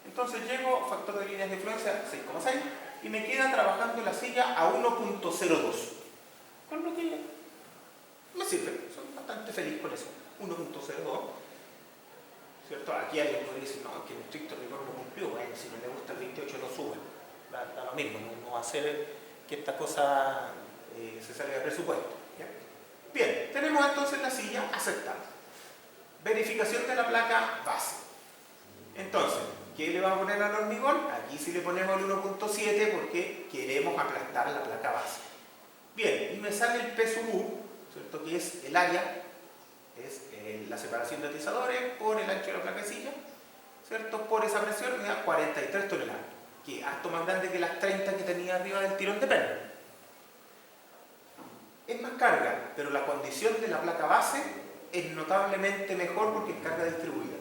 Entonces llego, factor de líneas de fluencia 6,6, y me queda trabajando la silla a 1,02. Con lo que me sirve, soy bastante feliz con eso. 1,02. ¿Cierto? Aquí alguien podría decir, no, que el estricto rigor no cumplió. Bueno, si no le gusta el 28 no sube. Da lo mismo, no va a hacer que esta cosa se salga de presupuesto. ¿Ya? Bien, tenemos entonces la silla aceptada. Verificación de la placa base. Entonces, ¿qué le vamos a poner al hormigón? Aquí sí le ponemos el 1,7 porque queremos aplastar la placa base. Bien, y me sale el P sub U, ¿cierto? Que es el área, es la separación de atizadores por el ancho de la placa de silla, ¿cierto? Por esa presión me da 43 toneladas, que es harto más grande que las 30 que tenía arriba del tirón de perno. Es más carga, pero la condición de la placa base es notablemente mejor porque es carga distribuida.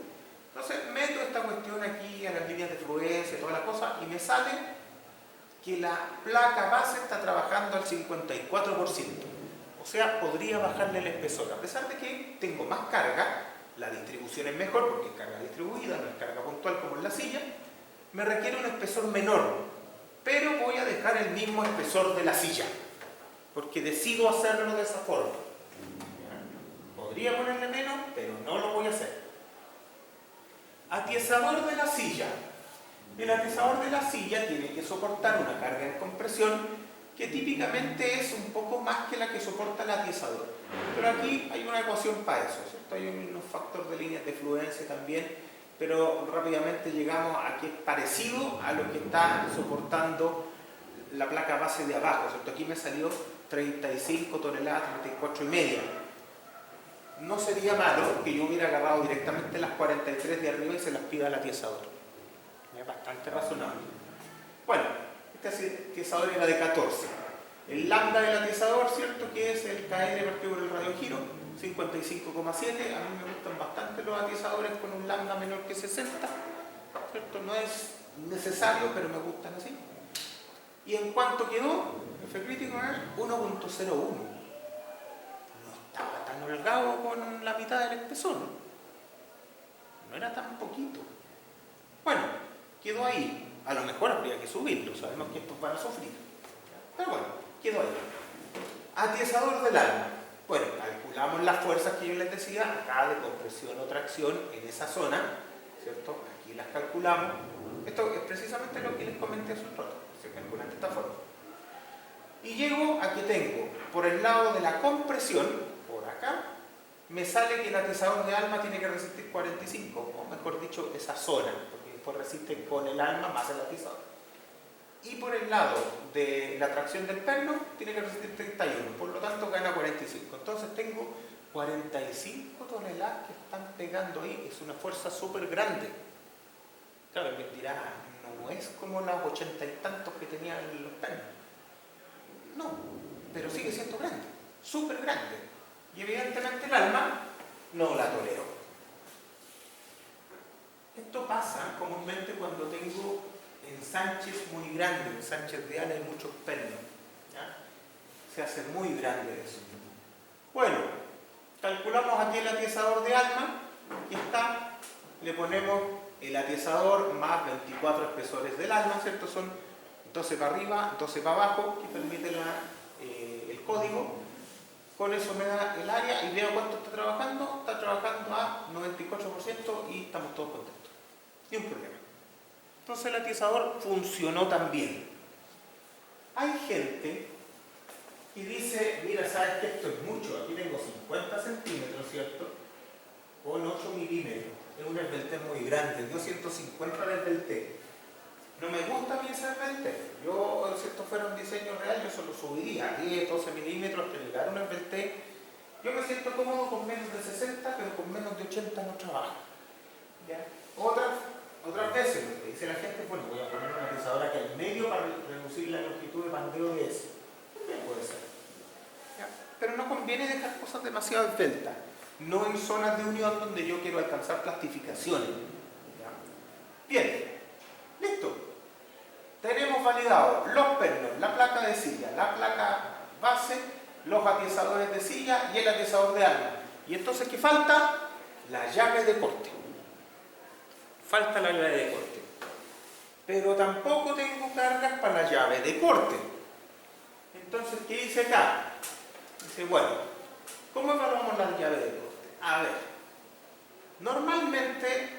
Entonces meto esta cuestión aquí a las líneas de fluencia y toda la cosa y me sale que la placa base está trabajando al 54%. O sea, podría bajarle el espesor. A pesar de que tengo más carga, la distribución es mejor porque es carga distribuida, no es carga puntual como en la silla, me requiere un espesor menor, pero voy a dejar el mismo espesor de la silla, porque decido hacerlo de esa forma. Podría ponerle menos, pero no lo voy a hacer. Atizador de la silla. El atizador de la silla tiene que soportar una carga en compresión que típicamente es un poco más que la que soporta el atizador. Pero aquí hay una ecuación para eso, ¿cierto? Hay un factor de líneas de fluencia también pero rápidamente llegamos a que es parecido a lo que está soportando la placa base de abajo, ¿cierto? Aquí me salió 35 toneladas, 34 y media. No sería malo que yo hubiera agarrado directamente las 43 de arriba y se las pida al atiezador. Es bastante razonable. Bueno, este atiezador era de 14. El lambda del atiezador, ¿cierto? Que es el KL partido por el radio giro, 55,7. A mí me gustan bastante los atiezadores con un lambda menor que 60, ¿cierto? No es necesario, pero me gustan así. Y en cuanto quedó, F crítico es 1.01. No estaba tan holgado con la mitad del espesor. No era tan poquito. Bueno, quedó ahí. A lo mejor habría que subirlo, sabemos que estos van a sufrir. Pero bueno, quedó ahí. Atiezador del alma. Bueno, calculamos las fuerzas que yo les decía, acá de compresión o tracción en esa zona, ¿cierto? Aquí las calculamos. Esto es precisamente lo que les comenté hace un rato. Se calcula de esta forma. Y llego a que tengo, por el lado de la compresión, por acá, me sale que el atiezador de alma tiene que resistir 45, o mejor dicho, esa zona, porque después resiste con el alma más el atiezador. Y por el lado de la tracción del perno, tiene que resistir 31, por lo tanto gana 45. Entonces tengo 45 toneladas que están pegando ahí, es una fuerza súper grande. Claro, me dirá, no es como las 80 y tantos que tenían los pernos. No, pero sigue siendo grande, súper grande. Y evidentemente el alma no la tolero. Esto pasa comúnmente cuando tengo ensanches muy grandes, ensanches de ala y muchos pernos. ¿Ya? Se hace muy grande eso. Bueno, calculamos aquí el atiezador de alma, aquí está, le ponemos el atiezador más 24 espesores del alma, ¿cierto? Son 12 para arriba, 12 para abajo, que permite el código. Con eso me da el área y veo cuánto está trabajando a 94% y estamos todos contentos. Ni un problema. Entonces el atiezador funcionó también. Hay gente que dice, mira, sabes que esto es mucho, aquí tengo 50 centímetros, ¿cierto? Con 8 milímetros. Es un esbelté muy grande, dio 150 de esbelté. No me gusta a mí ese esbelté. Yo, si esto fuera un diseño real, yo solo subiría 10, 12 milímetros hasta llegar a un esbelté. Yo me siento cómodo con menos de 60, pero con menos de 80 no trabajo. ¿Ya? Otras veces, lo que dice la gente, bueno, voy a poner una atiezadora que al medio para reducir la longitud de bandeo de eso. También puede ser. ¿Ya? Pero no conviene dejar cosas demasiado esbeltas. No en zonas de unión donde yo quiero alcanzar plastificaciones. ¿Ya? Bien, listo. Tenemos validado los pernos, la placa de silla, la placa base, los atiezadores de silla y el atiezador de alma. Y entonces, ¿qué falta? La llave de corte. Falta la llave de corte. Pero tampoco tengo cargas para la llave de corte. Entonces, ¿qué dice acá? Dice, bueno, ¿cómo evaluamos la llave de corte? A ver, normalmente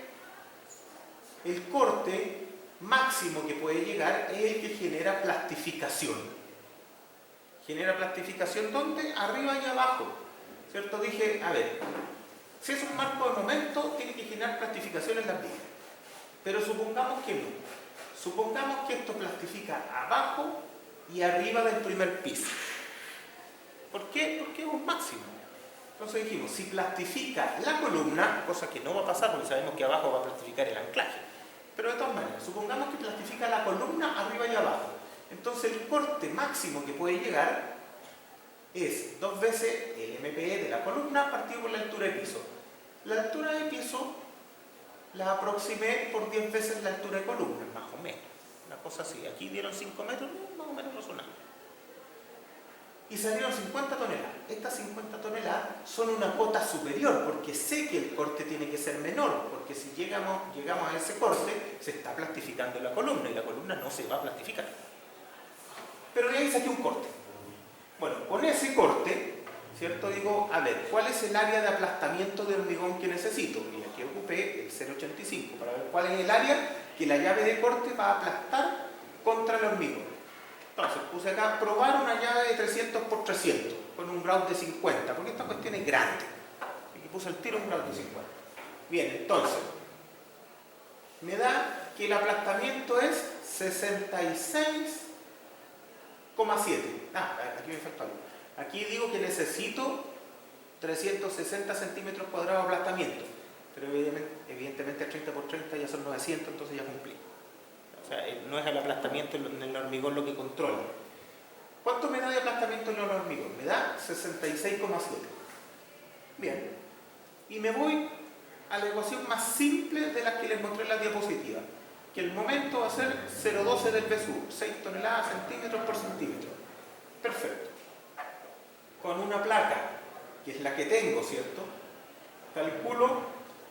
el corte máximo que puede llegar es el que genera plastificación. ¿Genera plastificación dónde? Arriba y abajo. ¿Cierto? Dije, a ver, si es un marco de momento, tiene que generar plastificación en las vigas. Pero supongamos que no. Supongamos que esto plastifica abajo y arriba del primer piso. ¿Por qué? Porque es un máximo. Entonces dijimos, si plastifica la columna, cosa que no va a pasar porque sabemos que abajo va a plastificar el anclaje, pero de todas maneras, supongamos que plastifica la columna arriba y abajo, entonces el corte máximo que puede llegar es 2 veces el MPE de la columna partido por la altura de piso. La altura de piso la aproximé por 10 veces la altura de columna, más o menos, una cosa así. Aquí dieron 5 metros, más o menos razonable. Y salieron 50 toneladas. Estas 50 toneladas son una cuota superior, porque sé que el corte tiene que ser menor, porque si llegamos a ese corte, se está plastificando la columna, y la columna no se va a plastificar. Pero de ahí saqué un corte. Bueno, con ese corte, ¿cierto? Digo, a ver, ¿cuál es el área de aplastamiento de hormigón que necesito? Y aquí ocupé el 0,85 para ver cuál es el área que la llave de corte va a aplastar contra el hormigón. Entonces puse acá, probar una llave de 300 por 300 con un grout de 50, porque esta cuestión es grande. Aquí puse el tiro un grout de 50. Bien, entonces, me da que el aplastamiento es 66,7. Aquí me falta algo. Aquí digo que necesito 360 centímetros cuadrados de aplastamiento, pero evidentemente 30 por 30 ya son 900, entonces ya cumplí. O sea, no es el aplastamiento en el hormigón lo que controla. ¿Cuánto me da de aplastamiento en el hormigón? Me da 66,7. Bien. Y me voy a la ecuación más simple de las que les mostré en la diapositiva, que el momento va a ser 0,12 del V sub, 6 toneladas centímetros por centímetro. Perfecto. Con una placa, que es la que tengo, ¿cierto? Calculo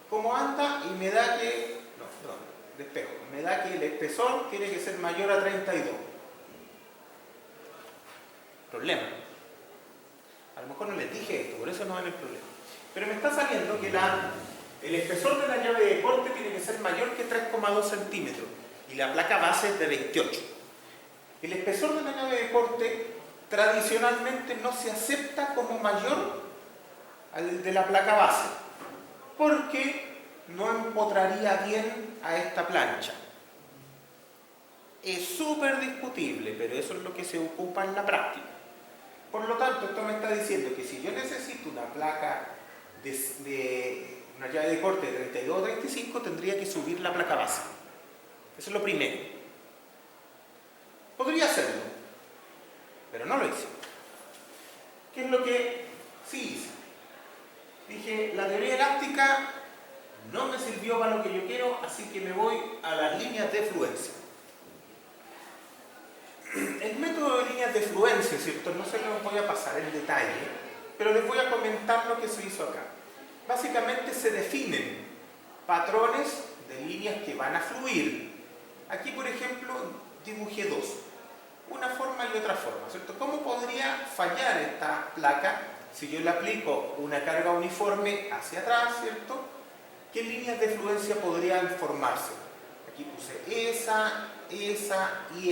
cómo anda y me da que... No, perdón, despejo. Me da que el espesor tiene que ser mayor a 32. Problema. A lo mejor no les dije esto, por eso no ven el problema. Pero me está saliendo que el espesor de la llave de corte tiene que ser mayor que 3,2 centímetros y la placa base es de 28. El espesor de la llave de corte tradicionalmente no se acepta como mayor al de la placa base porque no empotraría bien a esta plancha. Es súper discutible, pero eso es lo que se ocupa en la práctica. Por lo tanto, esto me está diciendo que si yo necesito una placa de una llave de corte de 32 o 35, tendría que subir la placa base. Eso es lo primero. Podría hacerlo, pero no lo hice. ¿Qué es lo que sí hice? Dije, la teoría elástica no me sirvió para lo que yo quiero, así que me voy a las líneas de fluencia. El método de líneas de fluencia, ¿cierto? No se los voy a pasar en detalle, pero les voy a comentar lo que se hizo acá. Básicamente se definen patrones de líneas que van a fluir. Aquí, por ejemplo, dibujé dos. Una forma y otra forma, ¿cierto? ¿Cómo podría fallar esta placa si yo le aplico una carga uniforme hacia atrás, ¿cierto? ¿Qué líneas de fluencia podrían formarse? Aquí puse esa y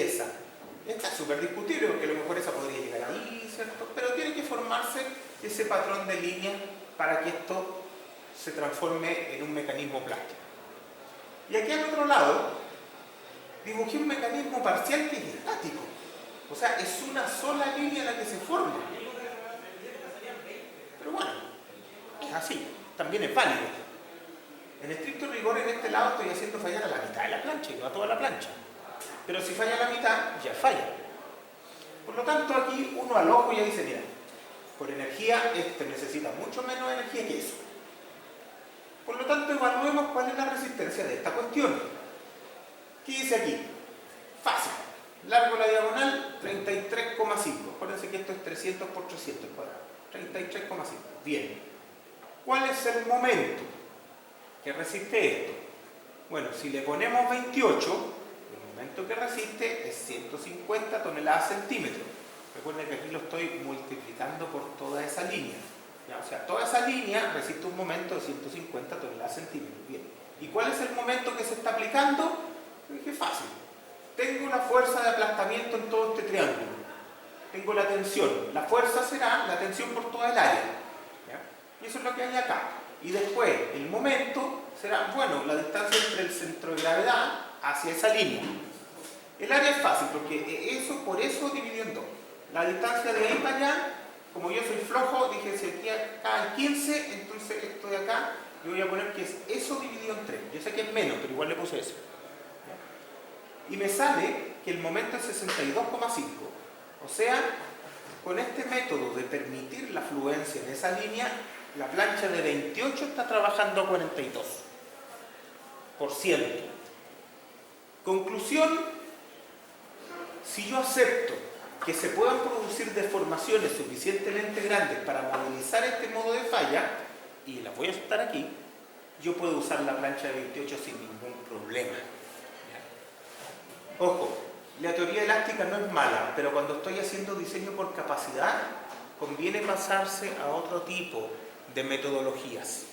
esa. Esta es súper discutible porque a lo mejor esa podría llegar ahí, ¿cierto? Pero tiene que formarse ese patrón de línea para que esto se transforme en un mecanismo plástico. Y aquí al otro lado dibujé un mecanismo parcial que es estático. O sea, es una sola línea la que se forma. Pero bueno, es así, también es válido. En estricto rigor, en este lado estoy haciendo fallar a la mitad de la plancha y no a toda la plancha. Pero si falla la mitad, ya falla. Por lo tanto, aquí uno al ojo ya dice, mira, por energía, este necesita mucho menos energía que eso. Por lo tanto, evaluemos cuál es la resistencia de esta cuestión. ¿Qué dice aquí? Fácil. Largo la diagonal, 33,5. Acuérdense que esto es 300 por 300 cuadrados. 33,5. Bien. ¿Cuál es el momento que resiste esto? Bueno, si le ponemos 28, el momento que resiste es 150 toneladas centímetros. Recuerden que aquí lo estoy multiplicando por toda esa línea. ¿Ya? O sea, toda esa línea resiste un momento de 150 toneladas centímetros. Bien. ¿Y cuál es el momento que se está aplicando? Dije, fácil. Tengo una fuerza de aplastamiento en todo este triángulo. Tengo la tensión. La fuerza será la tensión por toda el área. ¿Ya? Y eso es lo que hay acá. Y después, el momento será, bueno, la distancia entre el centro de gravedad hacia esa línea. El área es fácil, porque por eso dividió en dos. La distancia de ahí para allá, como yo soy flojo, dije, si aquí acá hay 15, entonces esto de acá, yo voy a poner que es eso dividido en 3. Yo sé que es menos, pero igual le puse eso. Y me sale que el momento es 62,5. O sea, con este método de permitir la fluencia en esa línea, la plancha de 28 está trabajando a 42%. Conclusión, si yo acepto que se puedan producir deformaciones suficientemente grandes para movilizar este modo de falla, y las voy a aceptar aquí, yo puedo usar la plancha de 28 sin ningún problema. Ojo, la teoría elástica no es mala, pero cuando estoy haciendo diseño por capacidad, conviene pasarse a otro tipo de metodologías.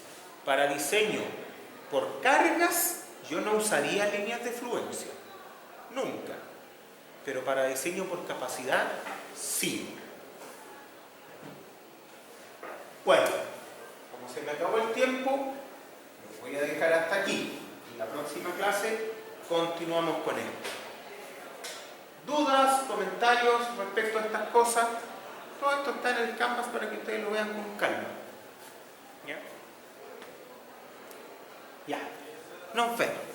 Para diseño por cargas, yo no usaría líneas de fluencia, nunca. Pero para diseño por capacidad, sí. Bueno, como se me acabó el tiempo, lo voy a dejar hasta aquí. En la próxima clase continuamos con esto. ¿Dudas, comentarios respecto a estas cosas? Todo esto está en el Canvas para que ustedes lo vean con calma. ¿Ya? Ya. Nos vemos.